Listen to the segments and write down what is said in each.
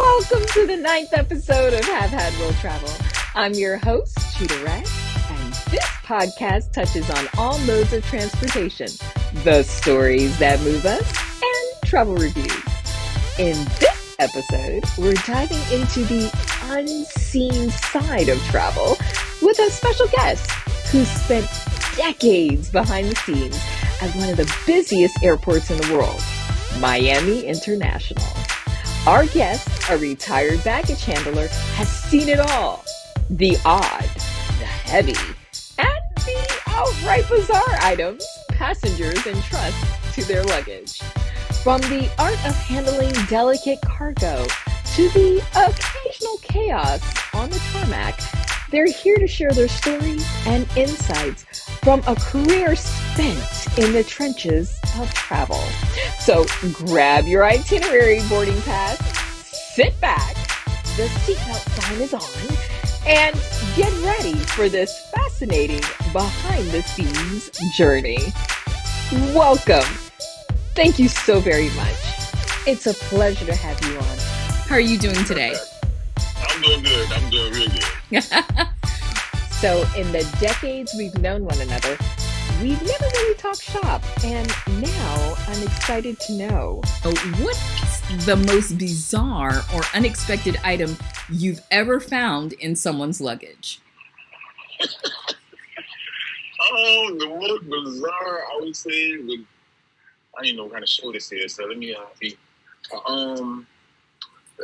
Welcome to the 9th episode of Have Had Will Travel. I'm your host, Xheetah Loves You, and this podcast touches on all modes of transportation, the stories that move us, and travel reviews. In this episode, we're diving into the unseen side of travel with a special guest who spent decades behind the scenes at one of the busiest airports in the world, Miami International. Our guest, a retired baggage handler, has seen it all. The odd, the heavy, and the outright bizarre items passengers entrust to their luggage. From the art of handling delicate cargo to the occasional chaos on the tarmac, they're here to share their stories and insights from a career spent in the trenches of travel. So grab your itinerary boarding pass, sit back, the seatbelt sign is on, and get ready for this fascinating behind-the-scenes journey. Welcome. Thank you so very much. It's a pleasure to have you on. How are you doing today? I'm doing good. I'm doing real good. So in the decades we've known one another, we've never really talked shop, and now I'm excited to know. What's the most bizarre or unexpected item you've ever found in someone's luggage? The most bizarre, I would say, I don't even know what kind of show this is, so let me see.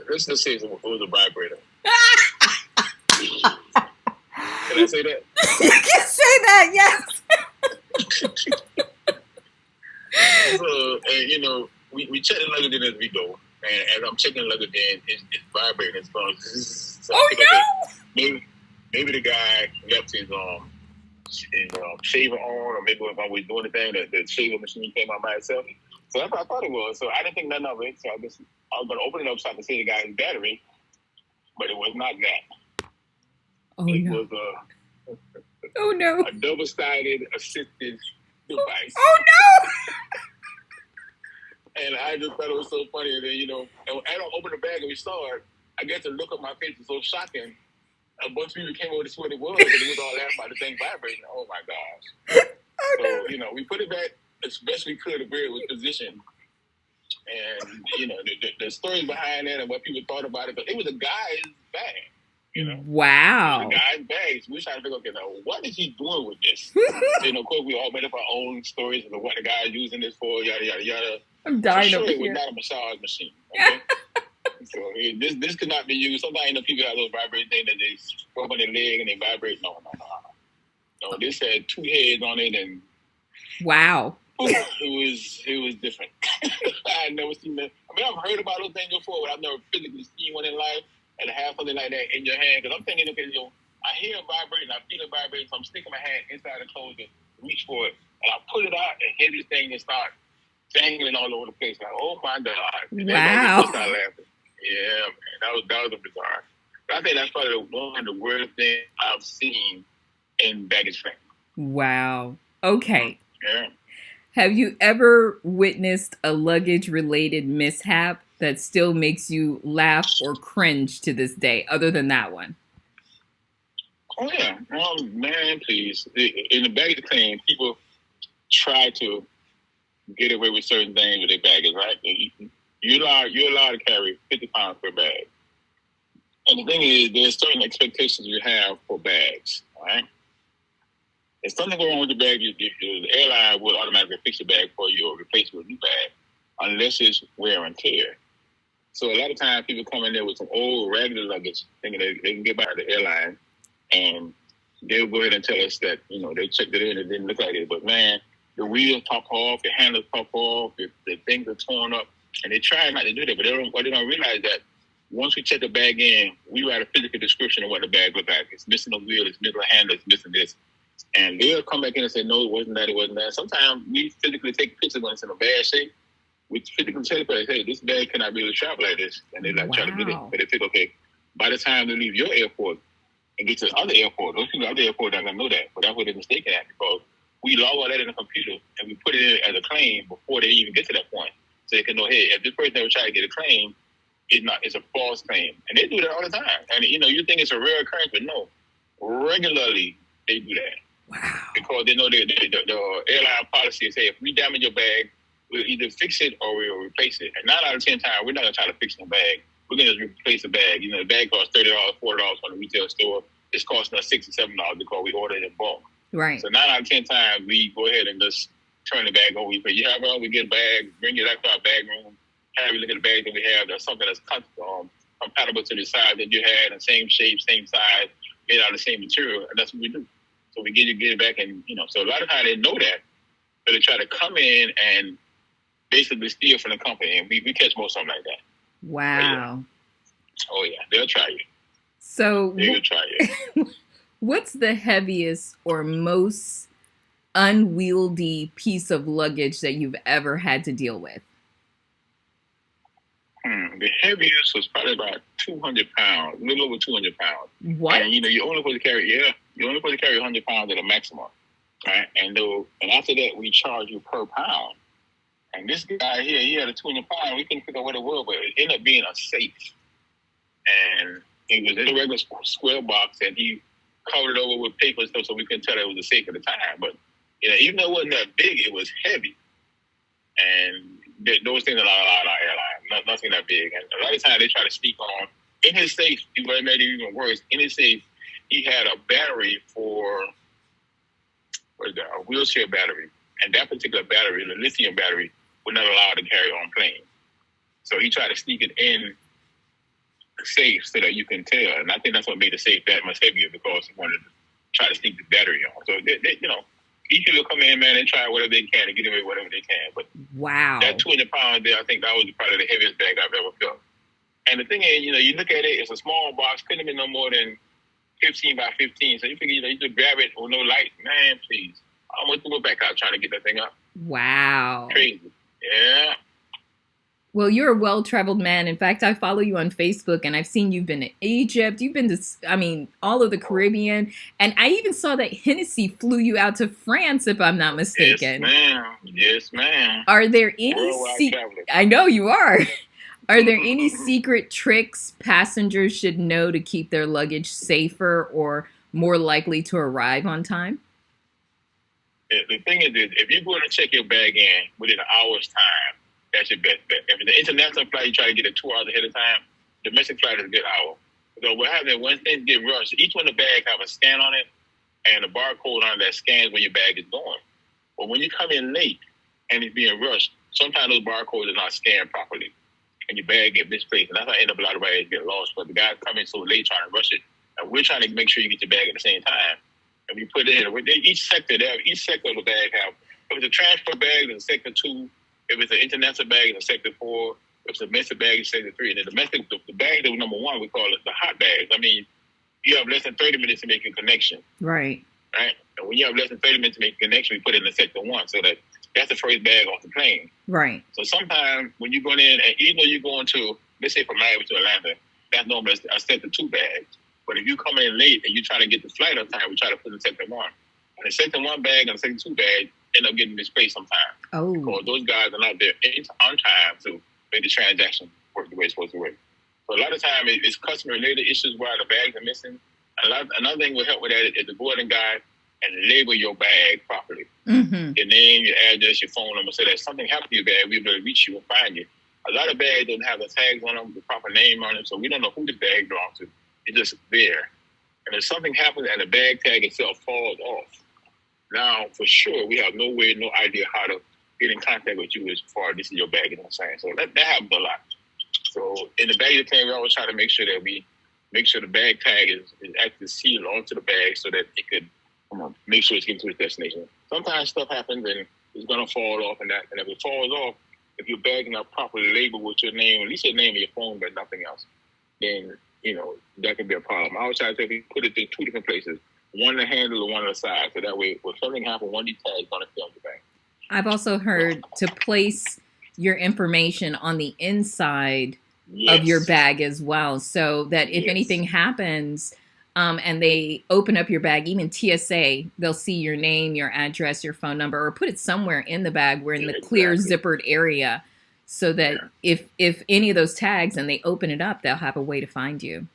Let's just say it was a vibrator. Can I say that? You can say that, yes. So, and we check the luggage in as we go, and as I'm checking the luggage in, it's vibrating. It's going. So Oh no! Maybe the guy left his shaver on, or maybe if I was doing the thing that the shaver machine came out by itself. So that's what I thought it was. So I didn't think nothing of it. So I was going to open it up so I could see the guy's battery, but it was not that. Oh It no! was Oh no! a double-sided assisted device. Oh And I just thought it was so funny. And then, and as I opened the bag and we saw it, I guess the look on my face was so shocking. A bunch of people came over to see what it was, and it was all laughing about the thing vibrating. Oh my gosh. So, we put it back as best we could where it was positioned. And, the stories behind that and what people thought about it, but it was a guy's bag. no! Wow! It was a guy's bag. So we were trying to figure, okay, now, what is he doing with this? Of course, we all made up our own stories of what the guy's using this for, yada, yada, yada. I'm dying For sure, over it was here. not a massage machine. Okay? So this could not be used. Sometimes people have those vibrating things that they rub on their leg and they vibrate. No. This had two heads on it, and Wow! it was different. I had never seen that. I mean, I've heard about those things before, but I've never physically seen one in life and have something like that in your hand. Because I'm thinking, okay, I hear it vibrating, I feel it vibrating, so I'm sticking my hand inside the clothes to reach for it, and I pull it out and hear this thing and start dangling all over the place. Like, oh my God! And Wow. everybody just started laughing. Yeah, man, that was a bizarre. But I think that's probably one of the worst things I've seen in baggage claim. Wow! Okay. Yeah. Have you ever witnessed a luggage-related mishap that still makes you laugh or cringe to this day, other than that one? Oh yeah, man, please. In the baggage claim, people try to get away with certain things with their baggage, right? You're allowed to carry 50 pounds per bag. And the thing is, there's certain expectations you have for bags, all right? If something goes wrong with the bag, the airline will automatically fix your bag for you or replace it with a new bag, unless it's wear and tear. So a lot of times people come in there with some old regular luggage, thinking they can get by the airline, and they'll go ahead and tell us that, they checked it in and it didn't look like it. But man, the wheels pop off, the handles pop off, the things are torn up, and they try not to do that, but they don't realize that once we check the bag in, we write a physical description of what the bag looks like. It's missing a wheel, it's missing a handle, it's missing this. And they'll come back in and say, no, it wasn't that. Sometimes we physically take pictures when it's in a bad shape. We physically tell people, hey, this bag cannot really travel like this. And they try to get it. But they think, okay, by the time they leave your airport and get to the other airport, those people at the other airport aren't going to know that. But that's what they're mistaken at, because we log all that in the computer and we put it in as a claim before they even get to that point. So they can know, hey, if this person ever tried to get a claim, It's a false claim. And they do that all the time. And, you think it's a rare occurrence, but no. Regularly, they do that. Wow. Because they know the airline policy is, hey, if we damage your bag, we'll either fix it or we'll replace it. And 9 out of 10 times, we're not going to try to fix your bag. We're going to just replace the bag. The bag costs $30, $40 from the retail store. It's costing us $6 or $7 because we ordered it in bulk. Right. So 9 out of 10 times, we go ahead and just turn the bag over. We say, yeah, well, we get a bag, bring it back to our bag room, have you look at the bag that we have. There's something that's compatible to the size that you had, and same shape, same size, made out of the same material, and that's what we do. So we get it back, and so a lot of times they know that, but they try to come in and basically steal from the company, and we catch most of them like that. Wow. Oh yeah, they'll try you. So they'll try you. What's the heaviest or most unwieldy piece of luggage that you've ever had to deal with? The heaviest was probably about 200 pounds, a little over 200 pounds. What? And you're only supposed to carry 100 pounds at a maximum, right? And after that, we charge you per pound. And this guy here, he had a 200 pound. We couldn't figure out what it was, but it ended up being a safe. And it was in a regular square box, and he covered it over with paper and stuff, so we couldn't tell it was a safe at the time. But even though it wasn't that big, it was heavy. And those things are not allowed on our airline. Nothing that big. And a lot of times they try to sneak on. In his safe, it made it even worse. In his safe, he had a battery for a wheelchair battery. And that particular battery, the lithium battery, was not allowed to carry on plane. So he tried to sneak it in the safe so that you can tell. And I think that's what made the safe that much heavier, because he wanted to try to sneak the battery on. So, each people come in, man, and try whatever they can to get away with whatever they can. But wow, that 200 pounds there, I think that was probably the heaviest bag I've ever felt. And the thing is, you look at it, it's a small box, couldn't have been no more than 15 by 15. So you figure, you just grab it with no light. Man, please. I went through it back out trying to get that thing up. Wow. Crazy. Yeah. Well, you're a well-traveled man. In fact, I follow you on Facebook, and I've seen you've been to Egypt. You've been to, all of the Caribbean. And I even saw that Hennessy flew you out to France, if I'm not mistaken. Yes, ma'am. Are there any... I know you are. Are there any secret tricks passengers should know to keep their luggage safer or more likely to arrive on time? The thing is, if you're going to check your bag in within an hour's time, that's your best bet. If it's an international flight, you try to get it 2 hours ahead of time. Domestic flight is a good hour. So what happens when things get rushed, each one of the bags have a scan on it and a barcode on it that scans where your bag is going. But when you come in late and it's being rushed, sometimes those barcodes are not scanned properly and your bag get misplaced. And that's how I end up a lot of bags get lost. But the guys come in so late trying to rush it. And we're trying to make sure you get your bag at the same time. And we put it in. Each sector of the bag have, if it's a transfer bag, it's sector 2. If it's an international bag, it's a sector 4. If it's a domestic bag, it's sector 3. And the domestic, the bag that was number 1, we call it the hot bags. I mean, you have less than 30 minutes to make a connection. Right. Right? And when you have less than 30 minutes to make a connection, we put it in the sector 1. So that's the first bag off the plane. Right. So sometimes when you're going in, and even though you're going to, let's say from Miami to Atlanta, that's normally a sector 2 bag. But if you come in late and you're trying to get the flight on time, we try to put in sector 1. And the sector 1 bag and the sector 2 bag end up getting misplaced sometimes. Oh. Because those guys are not there on time to make the transaction work the way it's supposed to work. So a lot of time it's customer-related issues why the bags are missing. Another thing will help with that is the boarding guide and label your bag properly. Mm-hmm. Your name, your address, your phone number, so that something happens to your bag, we'll be able to reach you and find you. A lot of bags don't have the tags on them, the proper name on them, so we don't know who the bag belongs to. It's just there. And if something happens and the bag tag itself falls off, now for sure we have no idea how to get in contact with you as far as this is your bag, you know what I'm saying? So that happens a lot. So in the baggage claim, we always try to make sure that we make sure the bag tag is actually sealed onto the bag so that it could make sure it's getting to its destination. Sometimes stuff happens and it's going to fall off, and if it falls off, if your bag is not properly labeled with your name, at least your name and your phone, but nothing else, then that could be a problem. I always try to tell people, put it in 2 different places, one on the handle and one on the side, so that way, if something happens, one of these tags is going to stay on the bag. I've also heard to place your information on the inside of your bag as well, so that if anything happens and they open up your bag, even TSA, they'll see your name, your address, your phone number, or put it somewhere in the bag where in the clear zippered area so that if any of those tags and they open it up, they'll have a way to find you.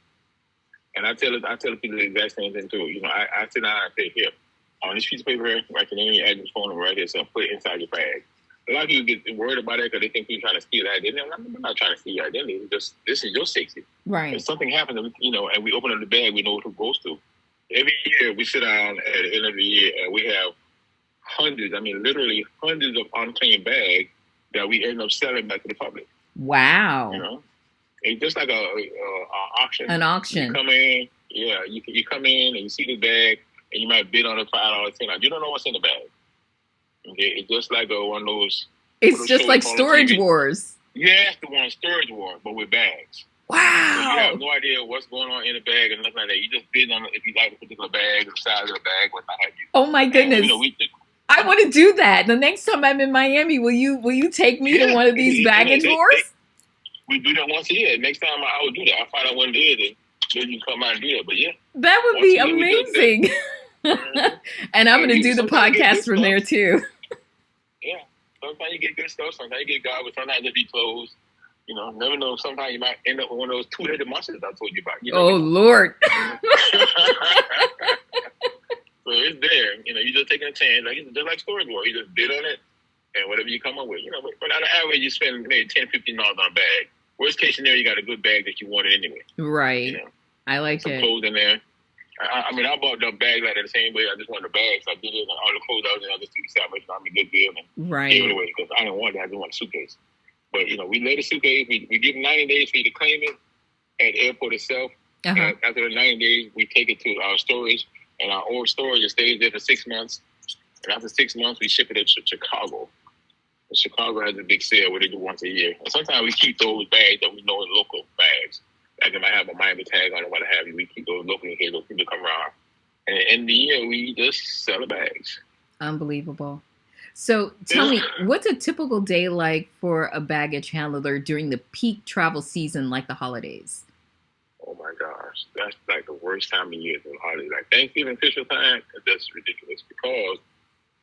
And I tell people the exact same thing too. I sit down and say, here, on this piece of paper here, write your name, your address, phone number right here, so put it inside your bag. A lot of people get worried about that because they think people trying to steal that identity. I'm not trying to steal your identity. It's just, this is your safety. Right. If something happens, and we open up the bag, we know what it goes to. Every year, we sit down at the end of the year, and we have literally hundreds of unclaimed bags that we end up selling back to the public. Wow. It's just like a auction. An auction. You come in, you come in and you see the bag, and you might bid on it $5, $10. You don't know what's in the bag. Okay, it's just like one of those. It's just like Storage Wars. Yeah, it's the one, Storage War, but with bags. Wow. So you have no idea what's going on in the bag and nothing like that. You just bid on it if you like a particular bag, the size of the bag, what have you. Oh my goodness. And, I want to do that. The next time I'm in Miami, will you take me to one of these baggage wars? We do that once a year. Next time I will do that. I'll find out what it is and then you come out and do it. But yeah. That would be amazing. And I'm going to do the podcast from there too. Yeah. Sometimes you get good stuff. Sometimes you get garbage. Sometimes it be closed. Never know. Sometimes you might end up with one of those two-headed monsters I told you about. Oh, Lord. So it's there. You just taking a chance. Just like Storage War. You just bid on it and whatever you come up with. But on the average, you spend maybe $10, $15 on a bag. Worst case scenario, you got a good bag that you wanted anyway. Right. I like some it. Clothes in there. I bought the bag like that the same way. I just wanted the bags. So I did it. And all the clothes I was in, I just took the salvation. I'm a good deal and gave it away because I didn't want it. I just want a suitcase. But, we let the suitcase. We give them 90 days for you to claim it at the airport itself. Uh-huh. And after the 90 days, we take it to our storage. And our old storage, it stays there for 6 months. And after 6 months, we ship it to Chicago. And Chicago has a big sale where they do once a year. And sometimes we keep those bags that we know are local bags. Like it might have a Miami tag on it, what have you. We keep those locally here, those people come around. And at the end of the year, we just sell the bags. Unbelievable. So tell me, what's a typical day like for a baggage handler during the peak travel season, like the holidays? Oh my gosh, that's like the worst time of year for the holidays. Like Thanksgiving, Christmas time, that's ridiculous because,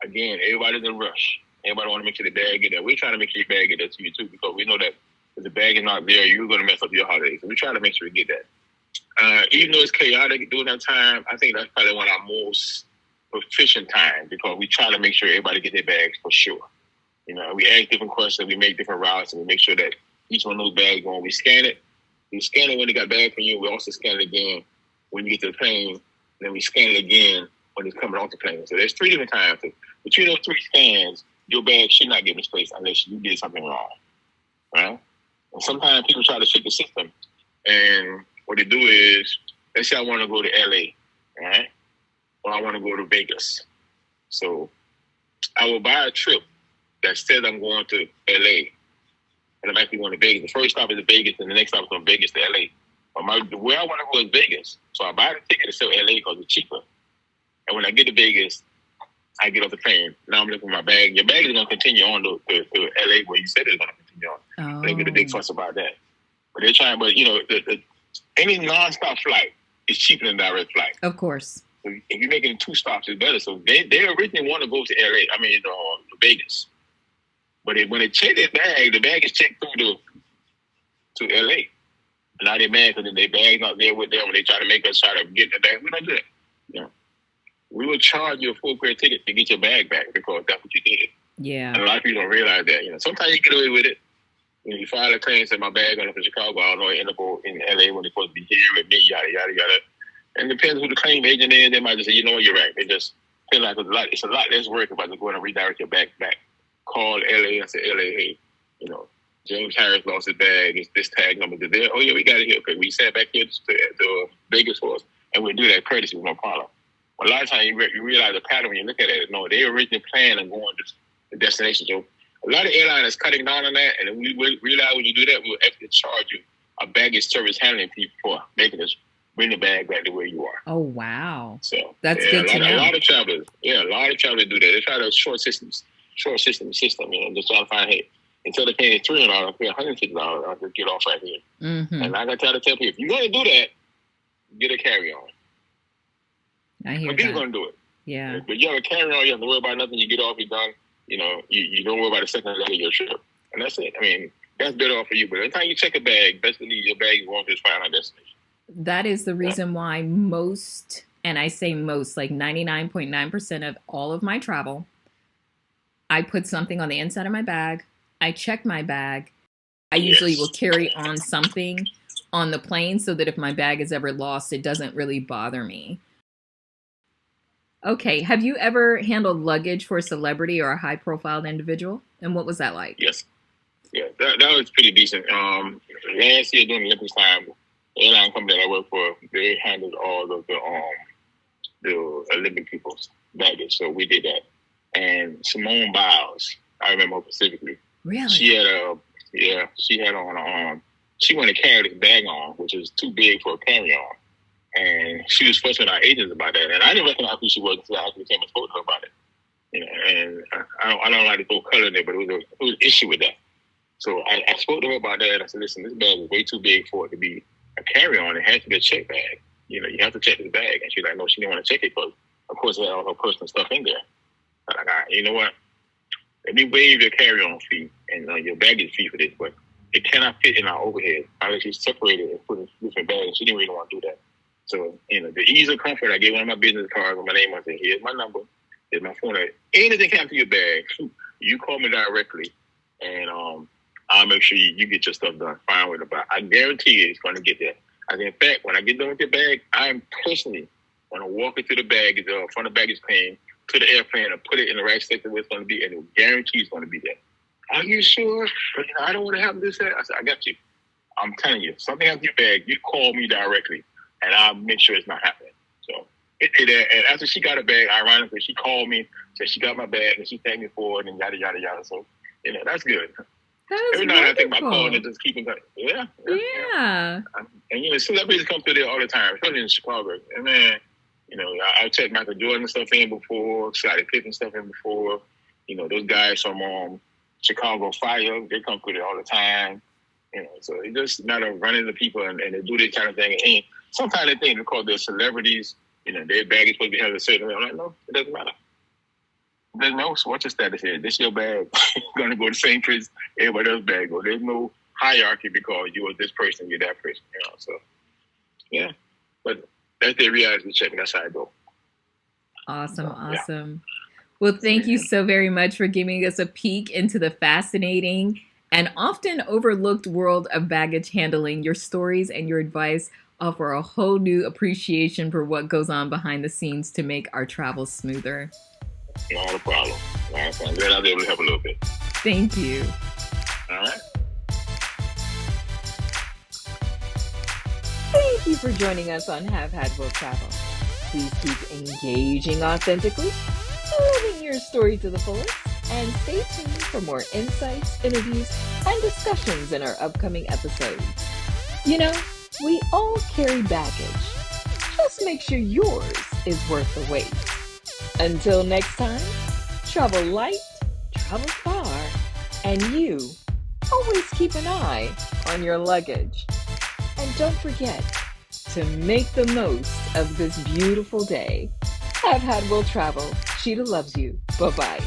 again, everybody's in a rush. Everybody want to make sure the bag get there. We're trying to make sure your bag get there to you too because we know that if the bag is not there, you're going to mess up your holidays. So we try to make sure we get that. Even though it's chaotic during that time, I think that's probably one of our most efficient times because we try to make sure everybody get their bags for sure. We ask different questions, we make different routes, and we make sure that each one of those bags, when we scan it, we scan it when they got back from you. We also scan it again when you get to the plane. And then we scan it again when it's coming off the plane. So there's 3 different times. Between those 3 scans, your bag should not get misplaced unless you did something wrong. Right? And sometimes people try to trick the system. And what they do is, let's say I want to go to LA, right? Or I want to go to Vegas. So I will buy a trip that says I'm going to LA. And I'm actually going to Vegas. The first stop is Vegas, and the next stop is from Vegas to LA. But where I want to go is Vegas. So I buy the ticket to sell LA because it's cheaper. And when I get to Vegas, I get off the plane. Now I'm looking for my bag. Your bag is going to continue on to LA where you said it's going to continue on. Oh. They get a big fuss about that. But they're trying, any nonstop flight is cheaper than direct flight. Of course. So if you're making 2 stops, it's better. So they originally want to go to LA, Vegas. But when they check their bag, the bag is checked through to LA. And now they're mad because their bag's not there with them when they try to make us try to get the bag. We don't do that. We will charge you a full fare ticket to get your bag back because that's what you did. Yeah. And a lot of people don't realize that. Sometimes you get away with it. When you file a claim and say my bag went up in Chicago, I don't know, it ended up in LA when it's supposed to be here with me, yada, yada, yada. And it depends who the claim agent is. They might just say, you're right. They just feel like it's a lot less work about just going and redirect your bag back. Call LA and say, LA, hey, James Harris lost his bag. It's this tag number. There. Oh, yeah, we got it here. Okay, we sat back here to Vegas for us, and we'll do that courtesy with no problem. A lot of times you realize the pattern when you look at it. No, they originally planned on going to the destination. So a lot of airlines is cutting down on that, and we realize when you do that, we'll actually charge you a baggage service handling fee for making us bring the bag back to where you are. Oh, wow. So that's good to know. A lot of travelers do that. They try to short system, just trying to find, hey, instead of paying $300, I'll pay $150. I'll just get off right here. Mm-hmm. And I got to tell people, if you're going to do that, get a carry-on. I hear but people going to do it. Yeah. But you have a carry-on, you have to worry about nothing. You get off, you're done. You don't worry about the second leg of your trip. and that's it. I mean, that's better off for you. But every time you check a bag, best believe your bag is going to its final destination. That is the reason why most, and I say most, like 99.9% of all of my travel, I put something on the inside of my bag. I check my bag. I usually will carry on something on the plane so that if my bag is ever lost, it doesn't really bother me. Okay, have you ever handled luggage for a celebrity or a high-profile individual? And what was that like? Yes. Yeah, that was pretty decent. Last year during the Olympics time, the airline company that I work for, they handled all of the Olympic people's baggage. So we did that. And Simone Biles, I remember her specifically. Really? She had on she wanted to carry this bag on, which is too big for a carry-on. And she was fussing with our agents about that. And I didn't recognize who she was until I actually came and spoke to her about it. You know, and I don't like to throw color in there, but it was an issue with that. So I spoke to her about that. I said, listen, this bag is way too big for it to be a carry-on. It has to be a check bag. You know, you have to check this bag. And she's like, no, she didn't want to check it because, of course, it had all her personal stuff in there. I'm like, all right, you know what? Let me waive your carry-on fee and your baggage fee for this, but it cannot fit in our overhead. I actually separated and put it in different bags. She didn't really want to do that. So, you know, the ease of comfort, I gave one of my business cards with my name on it. Here's my number. Here's my phone. Anything happens to your bag, you call me directly, and I'll make sure you get your stuff done. Fine with it. But I guarantee you it's going to get there. As in fact, when I get done with your bag, I'm personally going to walk into the bag, front of the baggage claim, to the airplane and put it in the right section where it's going to be, and it guarantees it's going to be there. Are you sure? But, I don't want to have this. I said, I got you. I'm telling you, something happens to your bag, you call me directly, and I'll make sure it's not happening. So it did that. And after she got a bag, ironically, she called me, said she got my bag, and she thanked me for it, and yada, yada, yada. So, you know, that's good. Every night I think about calling and just keeping going. Yeah. And, you know, celebrities come through there all the time, especially in Chicago. And, man, you know, I've checked Michael Jordan stuff in before, Scottie Pippen stuff in before. You know, those guys from Chicago Fire, they come through there all the time. You know, so it's just a matter of running into people and they do this kind of thing. And sometimes they think because they're celebrities, you know, their bag is supposed to be held a certain way. I'm like, no, it doesn't matter. There's no what's your status here. This your bag. You're gonna go to the same place everybody else's bag go. There's no hierarchy because you are this person, you're that person. You know, so yeah. But that's their reality check, and that's how I go. Awesome, awesome. Well, thank you so very much for giving us a peek into the fascinating and often overlooked world of baggage handling. Your stories and your advice offer a whole new appreciation for what goes on behind the scenes to make our travels smoother. Not a problem. I'm glad I was able to help a little bit. Thank you. All right. Thank you for joining us on Have Had Will Travel. Please keep engaging authentically, living your story to the fullest, and stay tuned for more insights, interviews, and discussions in our upcoming episodes. You know, we all carry baggage. Just make sure yours is worth the wait. Until next time, travel light, travel far, and you always keep an eye on your luggage. And don't forget to make the most of this beautiful day. Have Had Will Travel. Xheetah loves you. Bye-bye.